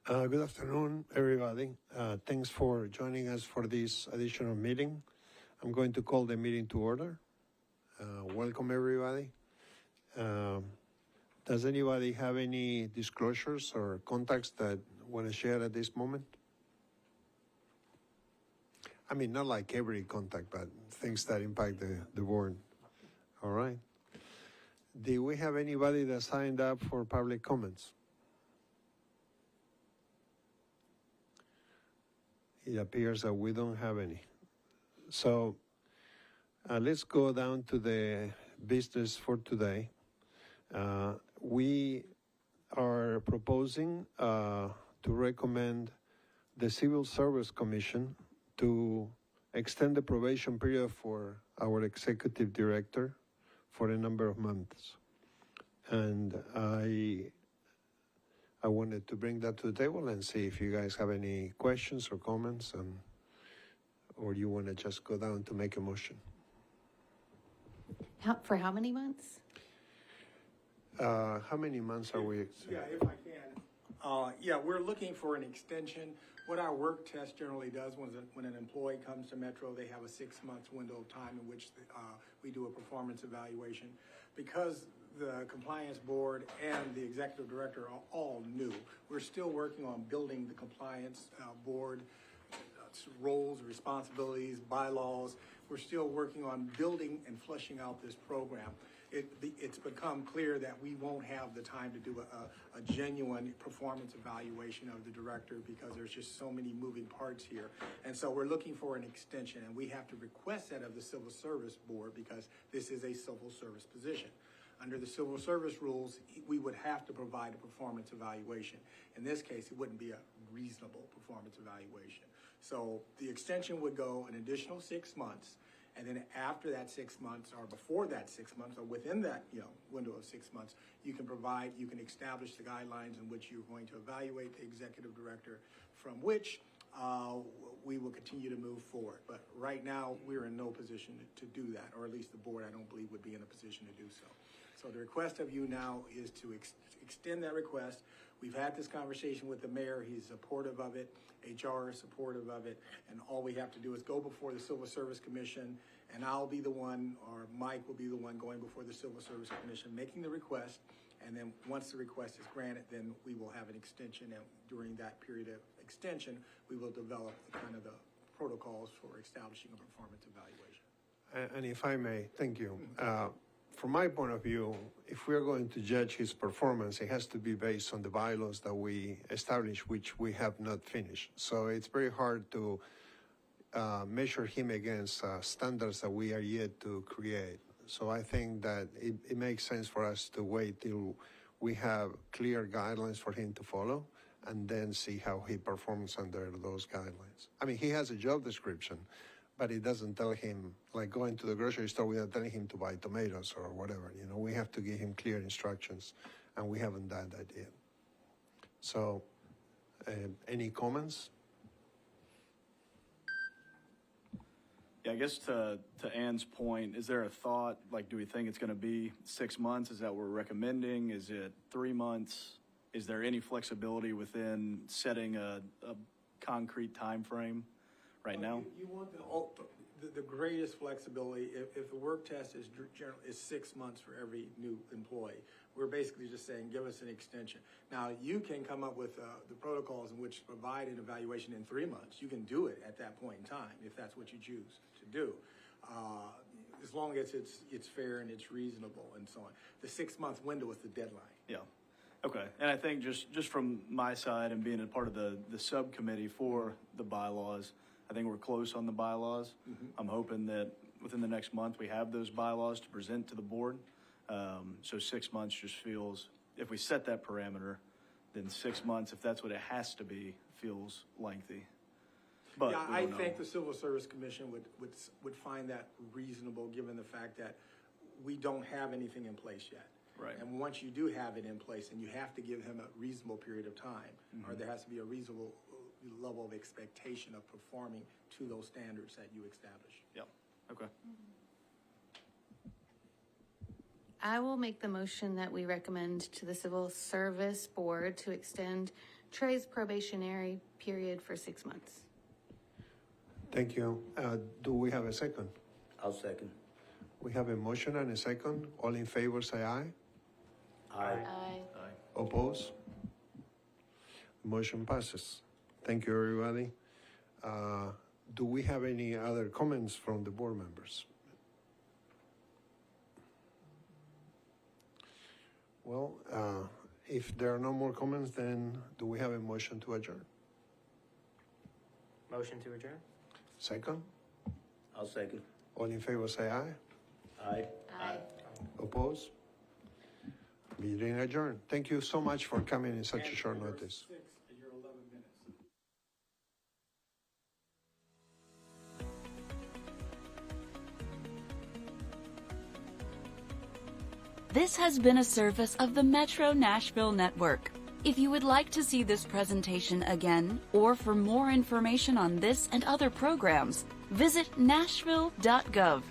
Good afternoon, everybody. Thanks for joining us for this additional meeting. I'm going to call the meeting to order. Welcome, everybody. Does anybody have any disclosures or contacts that want to share at this moment? I mean, not like every contact, but things that impact the board. All right. Do we have anybody that signed up for public comments? It appears that we don't have any. So let's go down to the business for today. We are proposing to recommend the Civil Service Commission to extend the probation period for our executive director for a number of months. And I wanted to bring that to the table and see if you guys have any questions or comments, or you want to just go down to make a motion. For how many months? How many months are we? Yeah, if I can. We're looking for an extension. What our work test generally does when an employee comes to Metro, they have a 6-month window of time in which we do a performance evaluation. Because the compliance board and the executive director are all new, we're still working on building the compliance board roles, responsibilities, bylaws. We're still working on building and fleshing out this program. It's become clear that we won't have the time to do a genuine performance evaluation of the director because there's just so many moving parts here. And so we're looking for an extension, and we have to request that of the Civil Service Board because this is a civil service position. Under the civil service rules, we would have to provide a performance evaluation. In this case, it wouldn't be a reasonable performance evaluation. So the extension would go an additional 6 months. And then after that 6 months, or before that 6 months, or within that window of 6 months, you can establish the guidelines in which you're going to evaluate the executive director, from which we will continue to move forward. But right now, we're in no position to do that, or at least the board, I don't believe, would be in a position to do so. So the request of you now is to extend that request. We've had this conversation with the mayor. He's supportive of it. HR is supportive of it. And all we have to do is go before the Civil Service Commission, and I'll be the one, or Mike will be the one going before the Civil Service Commission, making the request. And then once the request is granted, then we will have an extension. And during that period of extension, we will develop the protocols for establishing a performance evaluation. And if I may, thank you. From my point of view, if we're going to judge his performance, it has to be based on the bylaws that we established, which we have not finished. So it's very hard to measure him against standards that we are yet to create. So I think that it makes sense for us to wait till we have clear guidelines for him to follow and then see how he performs under those guidelines. I mean, he has a job description, but it doesn't tell him, like going to the grocery store without telling him to buy tomatoes or whatever. We have to give him clear instructions, and we haven't done that yet. So, any comments? Yeah, I guess to Ann's point, is there a thought, like, do we think it's going to be 6 months? Is that what we're recommending? Is it 3 months? Is there any flexibility within setting a concrete time frame right now? You want the greatest flexibility. If the work test is 6 months for every new employee, we're basically just saying, give us an extension. Now, you can come up with the protocols in which provide an evaluation in 3 months. You can do it at that point in time if that's what you choose to do, as long as it's fair and it's reasonable and so on. The 6 month window is the deadline. Yeah. Okay. And I think just from my side and being a part of the subcommittee for the bylaws, I think we're close on the bylaws. Mm-hmm. I'm hoping that within the next month we have those bylaws to present to the board. So 6 months just feels, if we set that parameter, then 6 months, if that's what it has to be, feels lengthy. But yeah, I think the Civil Service Commission would find that reasonable given the fact that we don't have anything in place yet. Right. And once you do have it in place, and you have to give him a reasonable period of time, mm-hmm. or there has to be a reasonable level of expectation of performing to those standards that you establish. Yeah. Okay. I will make the motion that we recommend to the Civil Service Board to extend Trey's probationary period for 6 months. Thank you. Do we have a second? I'll second. We have a motion and a second. All in favor, say aye. Aye. Aye. Oppose? Motion passes. Thank you, everybody. Do we have any other comments from the board members? Well, if there are no more comments, then do we have a motion to adjourn? Motion to adjourn? Second? I'll second. All in favor, say aye. Aye. Aye. Oppose? Meeting adjourned. Thank you so much for coming in such a short notice. 6 at your 11 minutes. This has been a service of the Metro Nashville Network. If you would like to see this presentation again, or for more information on this and other programs, visit nashville.gov.